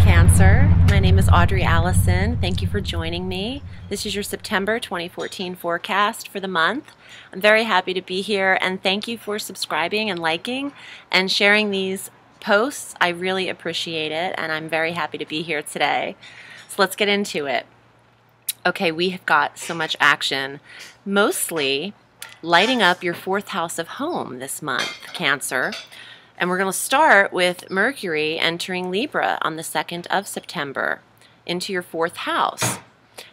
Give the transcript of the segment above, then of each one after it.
Cancer. My name is Audrey Alison. Thank you for joining me. This is your September 2014 forecast for the month. I'm very happy to be here, and thank you for subscribing and liking and sharing these posts. I really appreciate it, and I'm very happy to be here today. So let's get into it. Okay, we have got so much action, mostly lighting up your fourth house of home this month, Cancer. And we're going to start with Mercury entering Libra on the 2nd of September into your fourth house.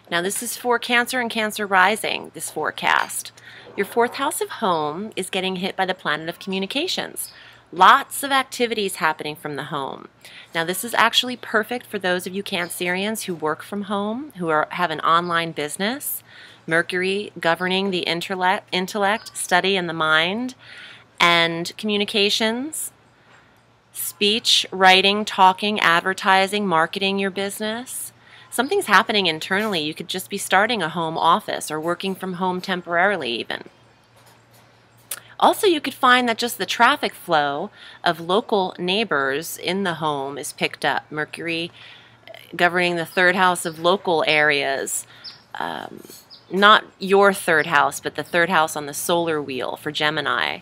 Now this is for Cancer and Cancer rising, this forecast. Your fourth house of home is getting hit by the planet of communications. Lots of activities happening from the home. Now this is actually perfect for those of you Cancerians who work from home, who have an online business. Mercury governing the intellect, study, and the mind, and communications, speech, writing, talking, advertising, marketing your business. Something's happening internally. You could just be starting a home office or working from home temporarily even. Also, you could find that just the traffic flow of local neighbors in the home is picked up. Mercury governing the third house of local areas. Not your third house, but the third house on the solar wheel for Gemini.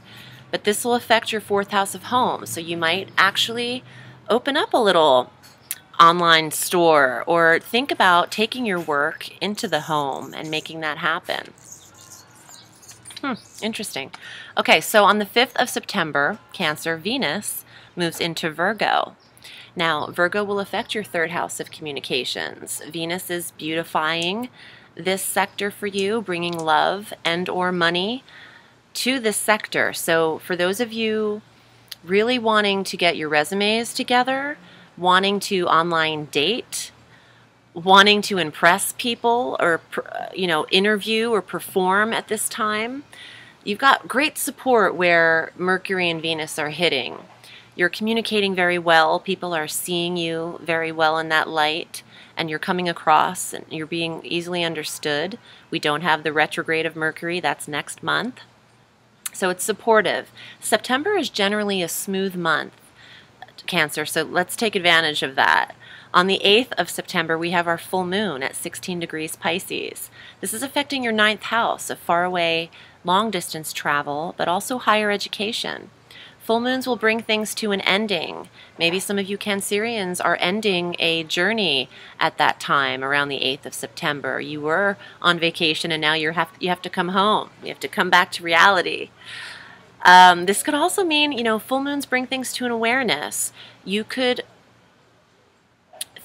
But this will affect your fourth house of home, so you might actually open up a little online store or think about taking your work into the home and making that happen. Interesting. Okay, so on the 5th of September, Cancer, Venus moves into Virgo. Now, Virgo will affect your third house of communications. Venus is beautifying this sector for you, bringing love and or money to this sector. So for those of you really wanting to get your resumes together, wanting to online date, wanting to impress people or interview or perform at this time, you've got great support where Mercury and Venus are hitting. You're communicating very well. People are seeing you very well in that light, and you're coming across and you're being easily understood. We don't have the retrograde of Mercury. That's next month. So it's supportive. September is generally a smooth month, Cancer, so let's take advantage of that. On the 8th of September, we have our full moon at 16 degrees Pisces. This is affecting your 9th house of faraway, long-distance travel, but also higher education. Full moons will bring things to an ending. Maybe some of you Cancerians are ending a journey at that time around the 8th of September. You were on vacation and now you have to come home. You have to come back to reality. This could also mean, full moons bring things to an awareness.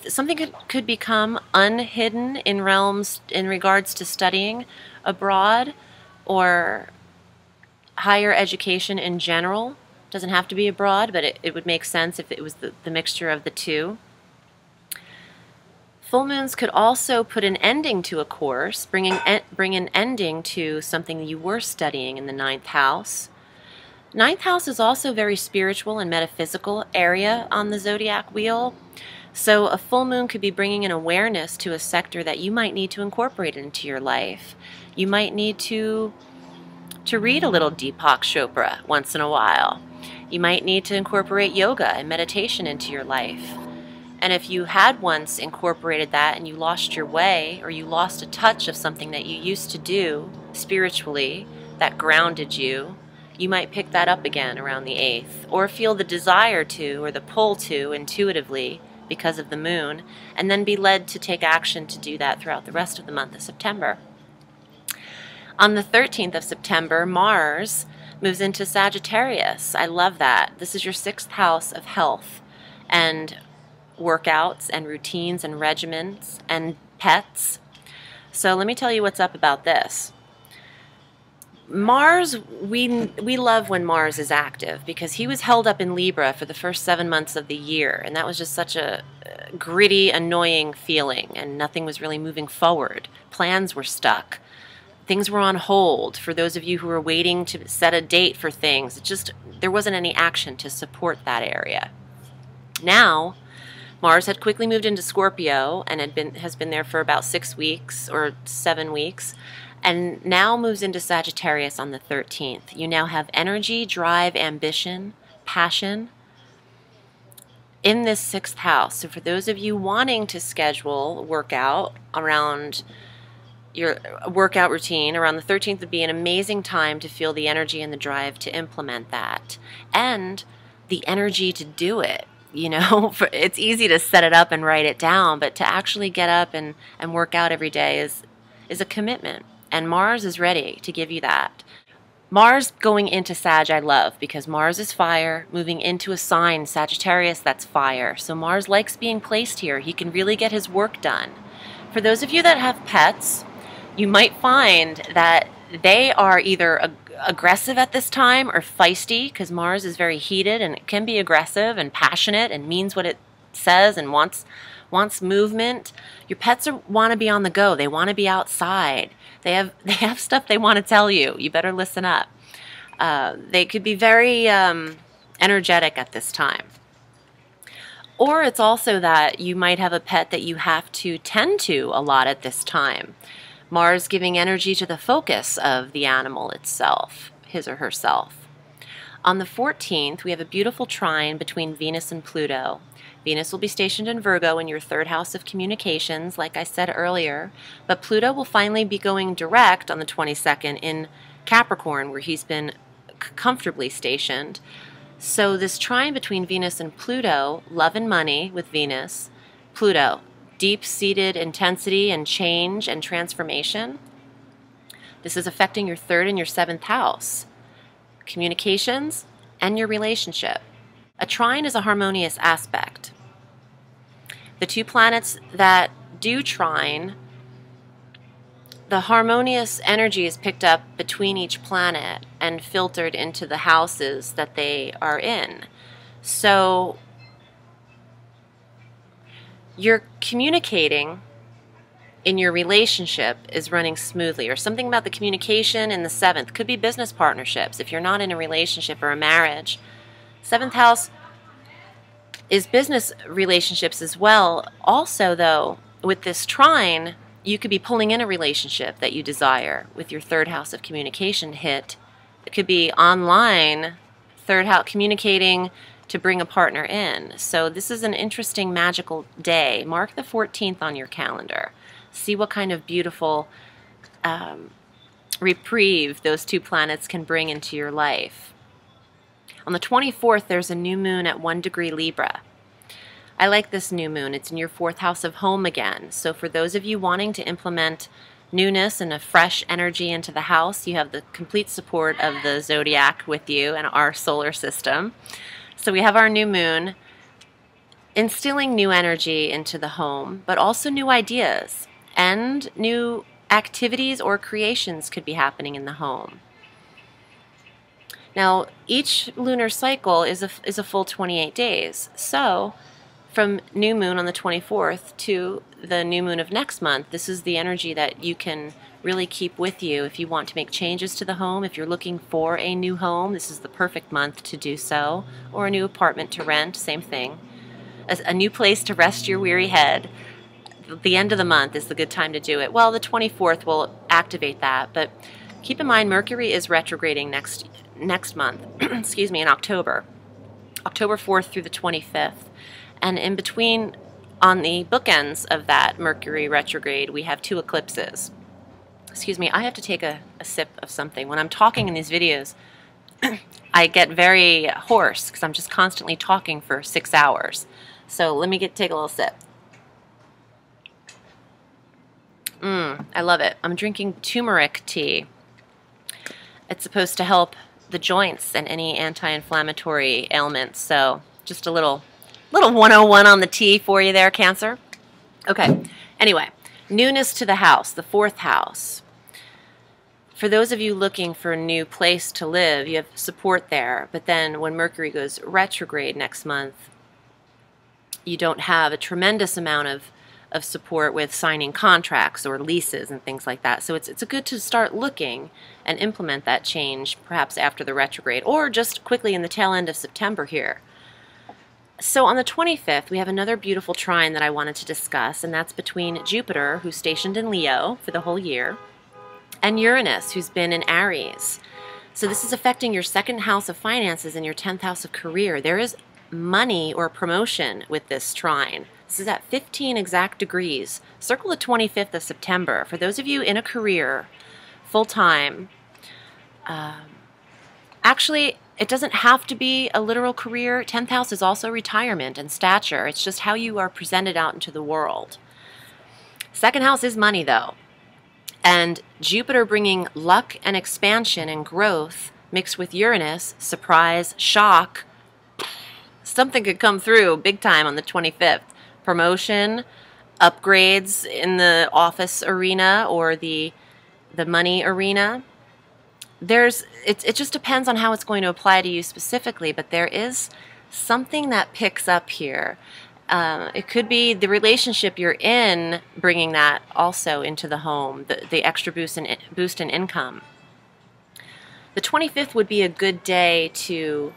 Something could become unhidden in realms in regards to studying abroad or higher education in general. Doesn't have to be abroad, but it would make sense if it was the mixture of the two. Full moons could also put an ending to a course, bring an ending to something you were studying in the 9th house. 9th house is also a very spiritual and metaphysical area on the zodiac wheel. So a full moon could be bringing an awareness to a sector that you might need to incorporate into your life. You might need to read a little Deepak Chopra once in a while. You might need to incorporate yoga and meditation into your life. And if you had once incorporated that and you lost your way, or you lost a touch of something that you used to do spiritually that grounded you, you might pick that up again around the 8th, or feel the desire to or the pull to intuitively because of the moon, and then be led to take action to do that throughout the rest of the month of September. On the 13th of September, Mars moves into Sagittarius. I love that. This is your 6th house of health and workouts and routines and regimens and pets. So let me tell you what's up about this. Mars, we love when Mars is active because he was held up in Libra for the first 7 months of the year, and that was just such a gritty, annoying feeling, and nothing was really moving forward. Plans were stuck. Things were on hold. For those of you who were waiting to set a date for things, there wasn't any action to support that area. Now, Mars had quickly moved into Scorpio and has been there for about 6 weeks or 7 weeks, and now moves into Sagittarius on the 13th. You now have energy, drive, ambition, passion. in this 6th house. So for those of you wanting to schedule workout around your workout routine, around the 13th would be an amazing time to feel the energy and the drive to implement that, and the energy to do it. You know, it's easy to set it up and write it down, but to actually get up and work out every day is a commitment, and Mars is ready to give you that. Mars going into Sag I love, because Mars is fire, moving into a sign, Sagittarius, that's fire. So Mars likes being placed here. He can really get his work done. For those of you that have pets, you might find that they are either aggressive at this time or feisty, because Mars is very heated and it can be aggressive and passionate and means what it says and wants movement. Your pets want to be on the go. They want to be outside. They have stuff they want to tell you. You better listen up. They could be very energetic at this time. Or it's also that you might have a pet that you have to tend to a lot at this time. Mars giving energy to the focus of the animal itself, his or herself. On the 14th, we have a beautiful trine between Venus and Pluto. Venus will be stationed in Virgo in your 3rd house of communications, like I said earlier, but Pluto will finally be going direct on the 22nd in Capricorn, where he's been comfortably stationed. So this trine between Venus and Pluto, love and money with Venus, Pluto, deep-seated intensity and change and transformation. This is affecting your 3rd and your 7th house, communications, and your relationship. A trine is a harmonious aspect. The 2 planets that do trine, the harmonious energy is picked up between each planet and filtered into the houses that they are in. So your communicating in your relationship is running smoothly, or something about the communication in the 7th. Could be business partnerships if you're not in a relationship or a marriage. 7th house is business relationships as well. Also, though, with this trine, you could be pulling in a relationship that you desire with your 3rd house of communication hit. It could be online, 3rd house, communicating to bring a partner in. So this is an interesting, magical day. Mark the 14th on your calendar. See what kind of beautiful reprieve those 2 planets can bring into your life. On the 24th, there's a new moon at 1 degree Libra. I like this new moon. It's in your 4th house of home again. So for those of you wanting to implement newness and a fresh energy into the house, you have the complete support of the zodiac with you and our solar system. So we have our new moon instilling new energy into the home, but also new ideas and new activities or creations could be happening in the home. Now, each lunar cycle is a full 28 days. So from new moon on the 24th to the new moon of next month, this is the energy that you can really keep with you if you want to make changes to the home. If you're looking for a new home, this is the perfect month to do so, or a new apartment to rent, same thing. A new place to rest your weary head. The end of the month is the good time to do it. Well, the 24th will activate that, but keep in mind Mercury is retrograding next month, excuse me, in October 4th through the 25th. And in between, on the bookends of that Mercury retrograde, we have 2 eclipses. Excuse me, I have to take a sip of something. When I'm talking in these videos, I get very hoarse because I'm just constantly talking for 6 hours. So let me take a little sip. I love it. I'm drinking turmeric tea. It's supposed to help the joints and any anti-inflammatory ailments. So just a little 101 on the tea for you there, Cancer. Okay, anyway, newness to the house, the 4th house. For those of you looking for a new place to live, you have support there. But then when Mercury goes retrograde next month, you don't have a tremendous amount of support with signing contracts or leases and things like that. So it's good to start looking and implement that change perhaps after the retrograde or just quickly in the tail end of September here. So on the 25th, we have another beautiful trine that I wanted to discuss, and that's between Jupiter, who's stationed in Leo for the whole year, and Uranus, who's been in Aries. So this is affecting your 2nd house of finances and your 10th house of career. There is money or promotion with this trine. This is at 15 exact degrees. Circle the 25th of September. For those of you in a career, full-time, actually, it doesn't have to be a literal career. 10th house is also retirement and stature. It's just how you are presented out into the world. Second house is money, though. And Jupiter bringing luck and expansion and growth mixed with Uranus, surprise, shock. Something could come through big time on the 25th. Promotion, upgrades in the office arena or the money arena. It just depends on how it's going to apply to you specifically, but there is something that picks up here. It could be the relationship you're in bringing that also into the home, the extra boost in income. The 25th would be a good day to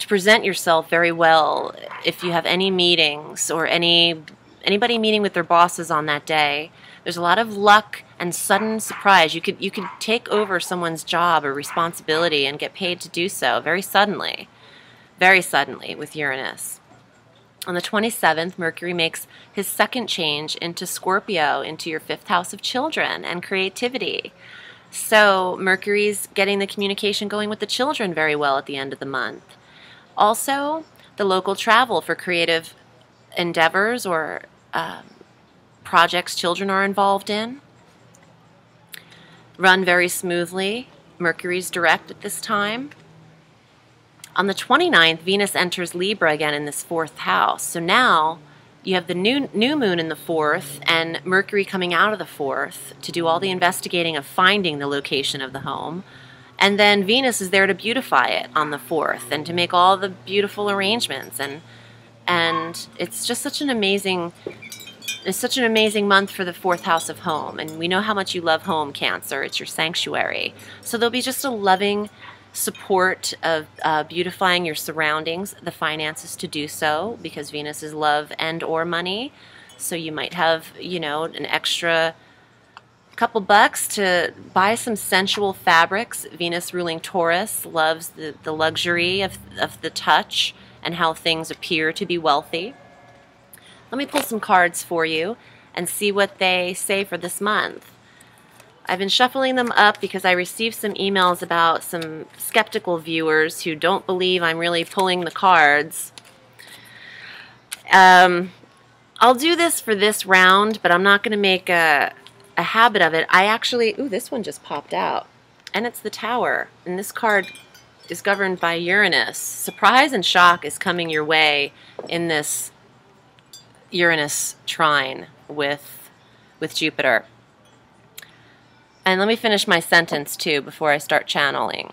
present yourself very well if you have any meetings or anybody meeting with their bosses on that day. There's a lot of luck and sudden surprise. You could take over someone's job or responsibility and get paid to do so very suddenly with Uranus. On the 27th, Mercury makes his second change into Scorpio, into your 5th house of children and creativity. So Mercury's getting the communication going with the children very well at the end of the month. Also, the local travel for creative endeavors or projects children are involved in run very smoothly. Mercury's direct at this time. On the 29th, Venus enters Libra again in this 4th house. So now you have the new moon in the 4th and Mercury coming out of the 4th to do all the investigating of finding the location of the home. And then Venus is there to beautify it on the 4th and to make all the beautiful arrangements. And it's just such an amazing month for the 4th house of home. And we know how much you love home, Cancer. It's your sanctuary. So there'll be just a loving support of beautifying your surroundings, the finances to do so, because Venus is love and or money. So you might have, an extra couple bucks to buy some sensual fabrics. Venus ruling Taurus loves the luxury of the touch and how things appear to be wealthy. Let me pull some cards for you and see what they say for this month. I've been shuffling them up because I received some emails about some skeptical viewers who don't believe I'm really pulling the cards. I'll do this for this round, but I'm not going to make a habit of it. I actually, this one just popped out, and it's the Tower, and this card is governed by Uranus. Surprise and shock is coming your way in this Uranus trine with Jupiter. And let me finish my sentence too before I start channeling.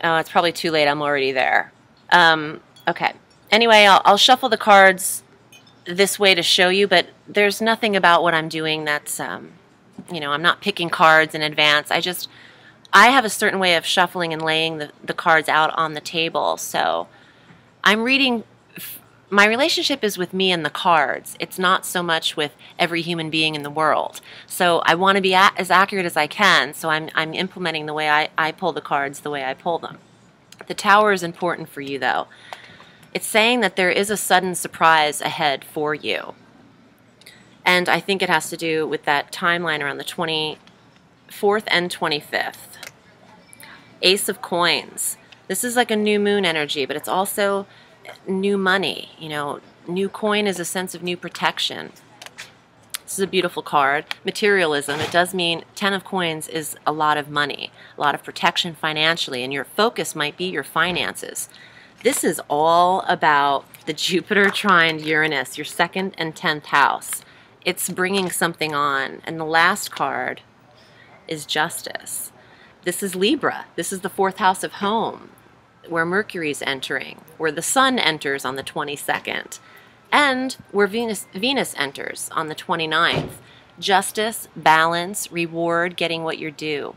Oh, it's probably too late. I'm already there. Okay. Anyway, I'll shuffle the cards this way to show you, but there's nothing about what I'm doing that's, I'm not picking cards in advance. I have a certain way of shuffling and laying the cards out on the table. So I'm reading, my relationship is with me and the cards. It's not so much with every human being in the world. So I want to be as accurate as I can. So I'm implementing the way I pull the cards the way I pull them. The Tower is important for you though. It's saying that there is a sudden surprise ahead for you. And I think it has to do with that timeline around the 24th and 25th. Ace of Coins. This is like a new moon energy, but it's also new money. New coin is a sense of new protection. This is a beautiful card. Materialism. It does mean 10 of Coins is a lot of money, a lot of protection financially, and your focus might be your finances. This is all about the Jupiter trine Uranus, your 2nd and 10th house. It's bringing something on. And the last card is Justice. This is Libra. This is the 4th house of home, where Mercury's entering, where the Sun enters on the 22nd, and where Venus enters on the 29th. Justice, balance, reward, getting what you're due.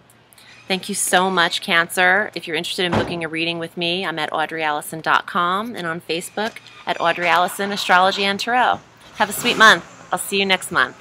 Thank you so much, Cancer. If you're interested in booking a reading with me, I'm at audreyallison.com and on Facebook at Audrey Allison Astrology and Tarot. Have a sweet month. I'll see you next month.